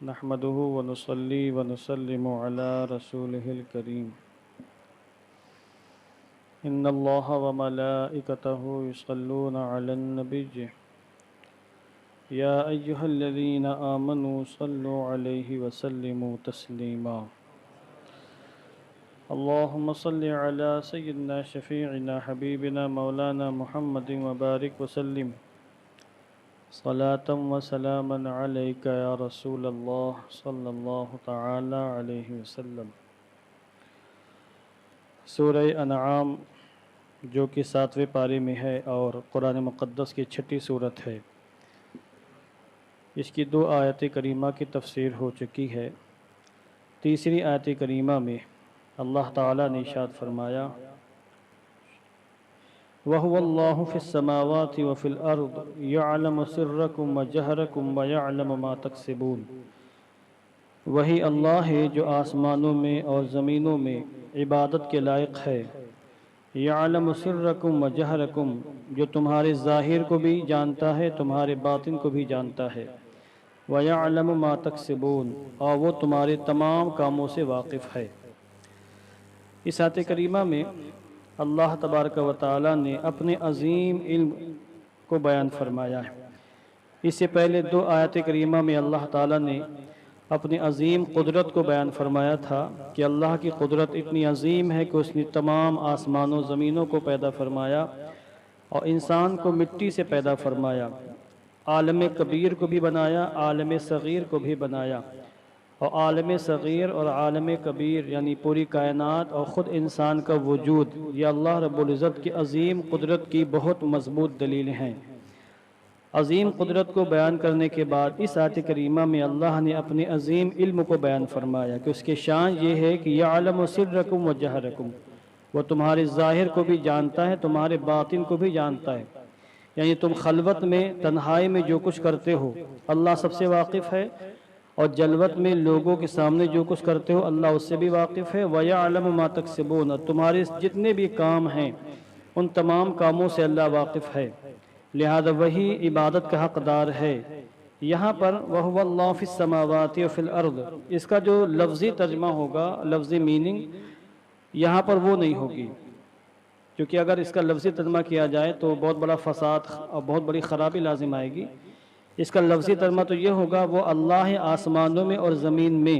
نحمده ونصلي ونسلم على رسوله الكريم إن الله وملائكته يصلون على النبي يا أيها الذين آمنوا صلوا عليه وسلموا تسليما اللهم صل على سيدنا شفيعنا حبيبنا مولانا محمد وبارك وسلم صلاة وسلاما عليك يا رسول الله صلی اللہ تعالی علیہ وسلم۔ سورہ انعام جو کہ 7ویں پارے میں ہے اور قرآن مقدس کی 6ٹھی سورت ہے، اس کی 2 آیت کریمہ کی تفسیر ہو چکی ہے۔ تیسری آیت کریمہ میں اللہ تعالیٰ نے ارشاد فرمایا وَهُوَ اللَّهُ فِي السَّمَاوَاتِ وَفِي الْأَرْضِ يَعْلَمُ سِرَّكُمْ وَجَهْرَكُمْ وَيَعْلَمُ مَا تَكْسِبُونَ، وہی اللہ ہے جو آسمانوں میں اور زمینوں میں عبادت کے لائق ہے۔ يَعْلَمُ سِرَّكُمْ وَجَهْرَكُمْ، جو تمہارے ظاہر کو بھی جانتا ہے، تمہارے باطن کو بھی جانتا ہے۔ وَيَعْلَمُ مَا تَكْسِبُونَ، اور وہ تمہارے تمام کاموں سے واقف ہے۔ اس آیت کریمہ میں اللہ تبارک و تعالی نے اپنے عظیم علم کو بیان فرمایا ہے۔ اس سے پہلے 2 آیت کریمہ میں اللہ تعالی نے اپنی عظیم قدرت کو بیان فرمایا تھا کہ اللہ کی قدرت اتنی عظیم ہے کہ اس نے تمام آسمان و زمینوں کو پیدا فرمایا اور انسان کو مٹی سے پیدا فرمایا، عالم کبیر کو بھی بنایا، عالم صغیر کو بھی بنایا، اور عالم صغیر اور عالم کبیر یعنی پوری کائنات اور خود انسان کا وجود، یہ اللہ رب العزت کی عظیم قدرت کی بہت مضبوط دلیلیں ہیں۔ عظیم قدرت کو بیان کرنے کے بعد اس آیت کریمہ میں اللہ نے اپنے عظیم علم کو بیان فرمایا کہ اس کی شان یہ ہے کہ یعلم سرکم و جہرکم، وہ تمہارے ظاہر کو بھی جانتا ہے، تمہارے باطن کو بھی جانتا ہے، یعنی تم خلوت میں تنہائی میں جو کچھ کرتے ہو اللہ سب سے واقف ہے، اور جلوت میں لوگوں کے سامنے جو کچھ کرتے ہو اللہ اس سے بھی واقف ہے۔ وَيَعْلَمُ مَا تَكْسِبُونَ، تمہارے جتنے بھی کام ہیں ان تمام کاموں سے اللہ واقف ہے، لہذا وہی عبادت کا حقدار ہے۔ یہاں پر وَهُوَ اللَّهُ فِي السَّمَاوَاتِ وَفِي الْأَرْضِ، اس کا جو لفظی ترجمہ ہوگا، لفظی میننگ یہاں پر وہ نہیں ہوگی، کیونکہ اگر اس کا لفظی ترجمہ کیا جائے تو بہت بڑا فساد اور بہت بڑی خرابی لازم آئے گی۔ اس کا لفظی ترجمہ تو یہ ہوگا وہ اللہ آسمانوں میں اور زمین میں،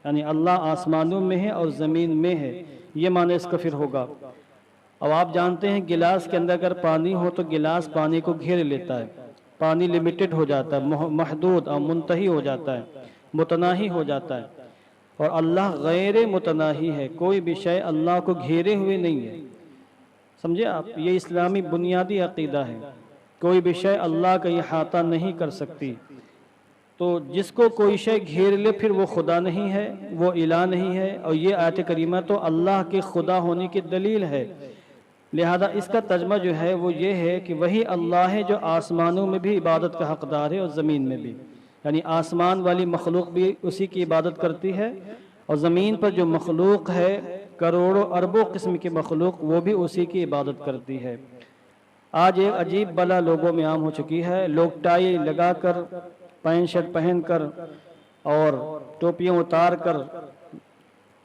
یعنی اللہ آسمانوں میں ہے اور زمین میں ہے، یہ معنی اس کا پھر ہوگا۔ اب آپ جانتے ہیں گلاس کے اندر اگر پانی ہو تو گلاس پانی کو گھیر لیتا ہے، پانی لیمیٹڈ ہو جاتا ہے، محدود اور منتہی ہو جاتا ہے، متناہی ہو جاتا ہے، اور اللہ غیر متناہی ہے، کوئی بھی شے اللہ کو گھیرے ہوئے نہیں ہے۔ سمجھے آپ، یہ اسلامی بنیادی عقیدہ ہے، کوئی بھی شے اللہ کا احاطہ نہیں کر سکتی۔ تو جس کو کوئی شے گھیر لے پھر وہ خدا نہیں ہے، وہ الہ نہیں ہے، اور یہ آیت کریمہ تو اللہ کے خدا ہونے کی دلیل ہے۔ لہذا اس کا ترجمہ جو ہے وہ یہ ہے کہ وہی اللہ ہے جو آسمانوں میں بھی عبادت کا حقدار ہے اور زمین میں بھی، یعنی آسمان والی مخلوق بھی اسی کی عبادت کرتی ہے، اور زمین پر جو مخلوق ہے کروڑوں اربوں قسم کی مخلوق وہ بھی اسی کی عبادت کرتی ہے۔ آج ایک عجیب بلا لوگوں میں عام ہو چکی ہے، لوگ ٹائی لگا کر، پینٹ شرٹ پہن کر اور ٹوپیاں اتار کر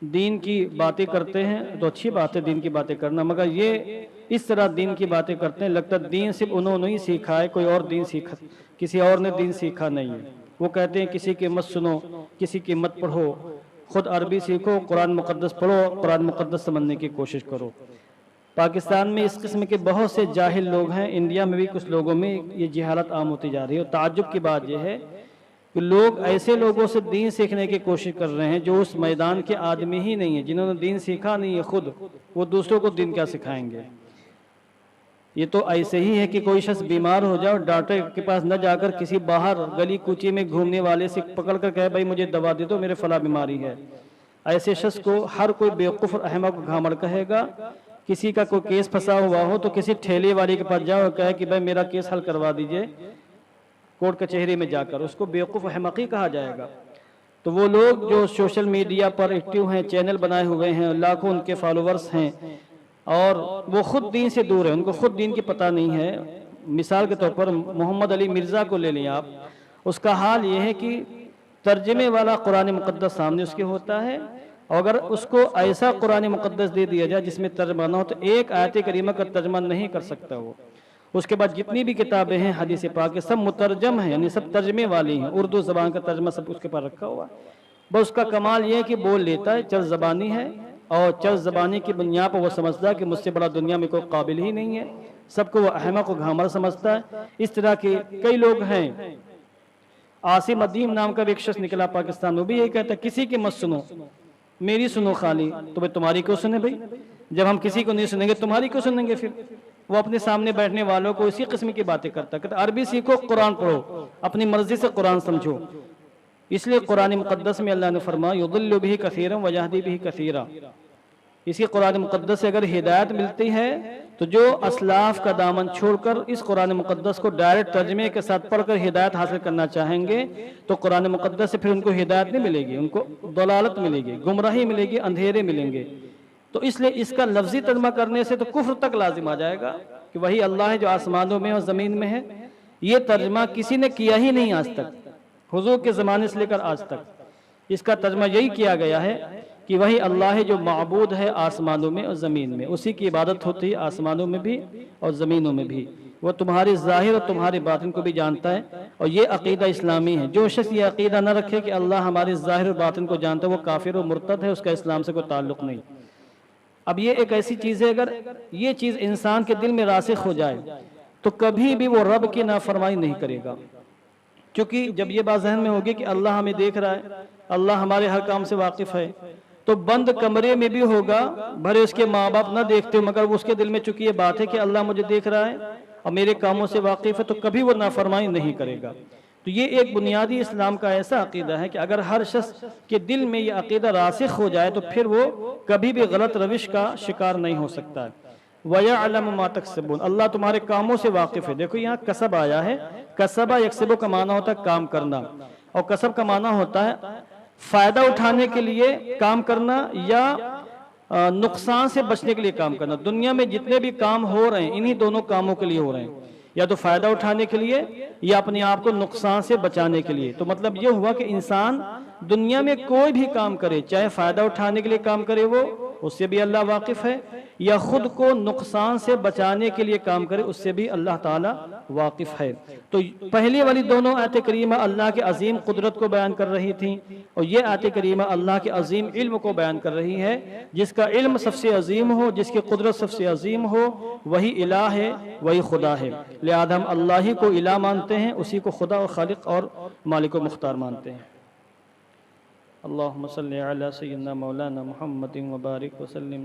دین کی باتیں کرتے ہیں، تو اچھی بات ہے دین کی باتیں کرنا، مگر یہ اس طرح دین کی باتیں کرتے ہیں لگتا ہے دین صرف انہوں نے ہی سیکھا ہے، کوئی اور دین سیکھا، کسی اور نے دین سیکھا نہیں ہے۔ وہ کہتے ہیں کسی کی مت سنو، کسی کی مت پڑھو، خود عربی سیکھو، قرآن مقدس پڑھو، قرآن مقدس سمجھنے کی کوشش کرو۔ پاکستان میں اس قسم کے بہت سے جاہل لوگ ہیں، انڈیا میں بھی کچھ لوگوں میں یہ جہالت عام ہوتی جا رہی ہے، اور تعجب کی بات یہ ہے کہ لوگ ایسے لوگوں سے دین سیکھنے کی کوشش کر رہے ہیں جو اس میدان کے آدمی ہی نہیں ہیں، جنہوں نے دین سیکھا نہیں ہے خود، وہ دوسروں کو دین کیا سکھائیں گے۔ یہ تو ایسے ہی ہے کہ کوئی شخص بیمار ہو جائے اور ڈاکٹر کے پاس نہ جا کر کسی باہر گلی کوچی میں گھومنے والے سے پکڑ کر کہے بھائی مجھے دوا دے دو، میرے فلاں بیماری ہے۔ ایسے شخص کو ہر کوئی بیوقوف اور احمق گھامڑ کہے گا۔ کسی کا کوئی کیس پھنسا ہوا ہو تو کسی ٹھیلے والے کے پاس جاؤ اور کہے کہ بھائی میرا کیس حل کروا دیجئے کورٹ کچہری میں جا کر، اس کو بیوقوف احمقی کہا جائے گا۔ تو وہ لوگ جو سوشل میڈیا پر ایکٹیو ہیں، چینل بنائے ہوئے ہیں، لاکھوں ان کے فالوورز ہیں، اور وہ خود دین سے دور ہیں، ان کو خود دین کی پتہ نہیں ہے۔ مثال کے طور پر محمد علی مرزا کو لے لیں آپ، اس کا حال یہ ہے کہ ترجمے والا قرآن مقدس سامنے اس کے ہوتا ہے، اور اگر اس کو ایسا قرآن مقدس دے دیا جائے جس میں ترجمہ نہ ہو تو ایک آیت کریمہ کا ترجمہ نہیں کر سکتا وہ۔ اس کے بعد جتنی بھی کتابیں ہیں حدیث پاک کے سب مترجم ہیں، یعنی سب ترجمے والی ہیں، اردو زبان کا ترجمہ سب اس کے پاس رکھا ہوا ہے۔ بس اس کا کمال یہ ہے کہ بول لیتا ہے، چل زبانی ہے، اور چل زبانی کی بنیاد پر وہ سمجھتا ہے کہ مجھ سے بڑا دنیا میں کوئی قابل ہی نہیں ہے، سب کو وہ احمق و گھامر سمجھتا ہے۔ اس طرح کے کئی لوگ ہیں۔ عاصم ادیم نام کا بھی ایک شخص نکلا پاکستان میں، وہ بھی یہی کہتا ہے کسی کی مت سنو، میری سنو خالی۔ تو بھئی تمہاری کیوں سنیں بھئی؟ جب ہم کسی کو نہیں سنیں گے تمہاری کیوں سنیں گے پھر؟ وہ اپنے سامنے بیٹھنے والوں کو اسی قسم کی باتیں کرتا ہے، کہتا عربی سیکھو، قرآن پڑھو، اپنی مرضی سے قرآن سمجھو۔ اس لیے قرآن مقدس میں اللہ نے فرمایا یضل بہ کثیرا ویہدی بہ کثیرا۔ اسی قرآن مقدس سے اگر ہدایت ملتی ہے تو جو اسلاف کا دامن چھوڑ کر اس قرآن مقدس کو ڈائریکٹ ترجمے کے ساتھ پڑھ کر ہدایت حاصل کرنا چاہیں گے تو قرآن مقدس سے پھر ان کو ہدایت نہیں ملے گی، ان کو ضلالت ملے گی، گمراہی ملے گی، اندھیرے ملیں گے۔ تو اس لیے اس کا لفظی ترجمہ کرنے سے تو کفر تک لازم آ جائے گا کہ وہی اللہ ہے جو آسمانوں میں اور زمین میں ہے۔ یہ ترجمہ کسی نے کیا ہی نہیں آج تک، حضور کے زمانے سے لے کر آج تک۔ اس کا ترجمہ یہی کیا گیا ہے کہ وہی اللہ ہے جو معبود ہے آسمانوں میں اور زمین میں، اسی کی عبادت ہوتی ہے آسمانوں میں بھی اور زمینوں میں بھی۔ وہ تمہاری ظاہر اور تمہاری باطن کو بھی جانتا ہے، اور یہ عقیدہ اسلامی ہے۔ جو شخص یہ عقیدہ نہ رکھے کہ اللہ ہماری ظاہر اور باطن کو جانتا ہے وہ کافر و مرتد ہے، اس کا اسلام سے کوئی تعلق نہیں۔ اب یہ ایک ایسی چیز ہے، اگر یہ چیز انسان کے دل میں راسخ ہو جائے تو کبھی بھی وہ رب کی نافرمانی نہیں کرے گا، کیونکہ جب یہ بات ذہن میں ہوگی کہ اللہ ہمیں دیکھ رہا ہے، اللہ ہمارے ہر کام سے واقف ہے، تو بند کمرے میں بھی ہوگا، بھلے اس کے ماں باپ نہ دیکھتے مگر اس کے دل میں چونکہ یہ بات ہے کہ اللہ مجھے دیکھ رہا ہے اور میرے کاموں سے واقف ہے، تو کبھی وہ نافرمانی نہیں کرے گا۔ تو یہ ایک بنیادی اسلام کا ایسا عقیدہ ہے کہ اگر ہر شخص کے دل میں یہ عقیدہ راسخ ہو جائے تو پھر وہ کبھی بھی غلط روش کا شکار نہیں ہو سکتا ہے۔ وَيَعْلَمُ مَا تَكْسِبُونَ، اللہ تمہارے کاموں سے واقف ہے۔ دیکھو یہاں کسب آیا ہے، کسبہ یکسبو کا معنی ہوتا ہے کام کرنا، اور کسب کا معنی ہوتا ہے فائدہ اٹھانے کے لیے کام کرنا یا نقصان سے بچنے کے لیے کام کرنا۔ دنیا میں جتنے بھی کام ہو رہے ہیں انہی دونوں کاموں کے لیے ہو رہے ہیں، یا تو فائدہ اٹھانے کے لیے یا اپنے آپ کو نقصان سے بچانے کے لیے۔ تو مطلب یہ ہوا کہ انسان دنیا میں کوئی بھی کام کرے، چاہے فائدہ اٹھانے کے لیے کام کرے وہ، اس سے بھی اللہ واقف ہے، یا خود کو نقصان سے بچانے کے لیے کام کرے اس سے بھی اللہ تعالی واقف ہے۔ تو پہلی والی دونوں آیت کریمہ اللہ کے عظیم قدرت کو بیان کر رہی تھیں، اور یہ آیت کریمہ اللہ کے عظیم علم کو بیان کر رہی ہے۔ جس کا علم سب سے عظیم ہو، جس کی قدرت سب سے عظیم ہو، وہی الہ ہے، وہی خدا ہے۔ لہذا ہم اللہ ہی کو الہ مانتے ہیں، اسی کو خدا اور خالق اور مالک و مختار مانتے ہیں۔ اللہم صلی علی سیدنا مولانا محمد وبارک وسلم۔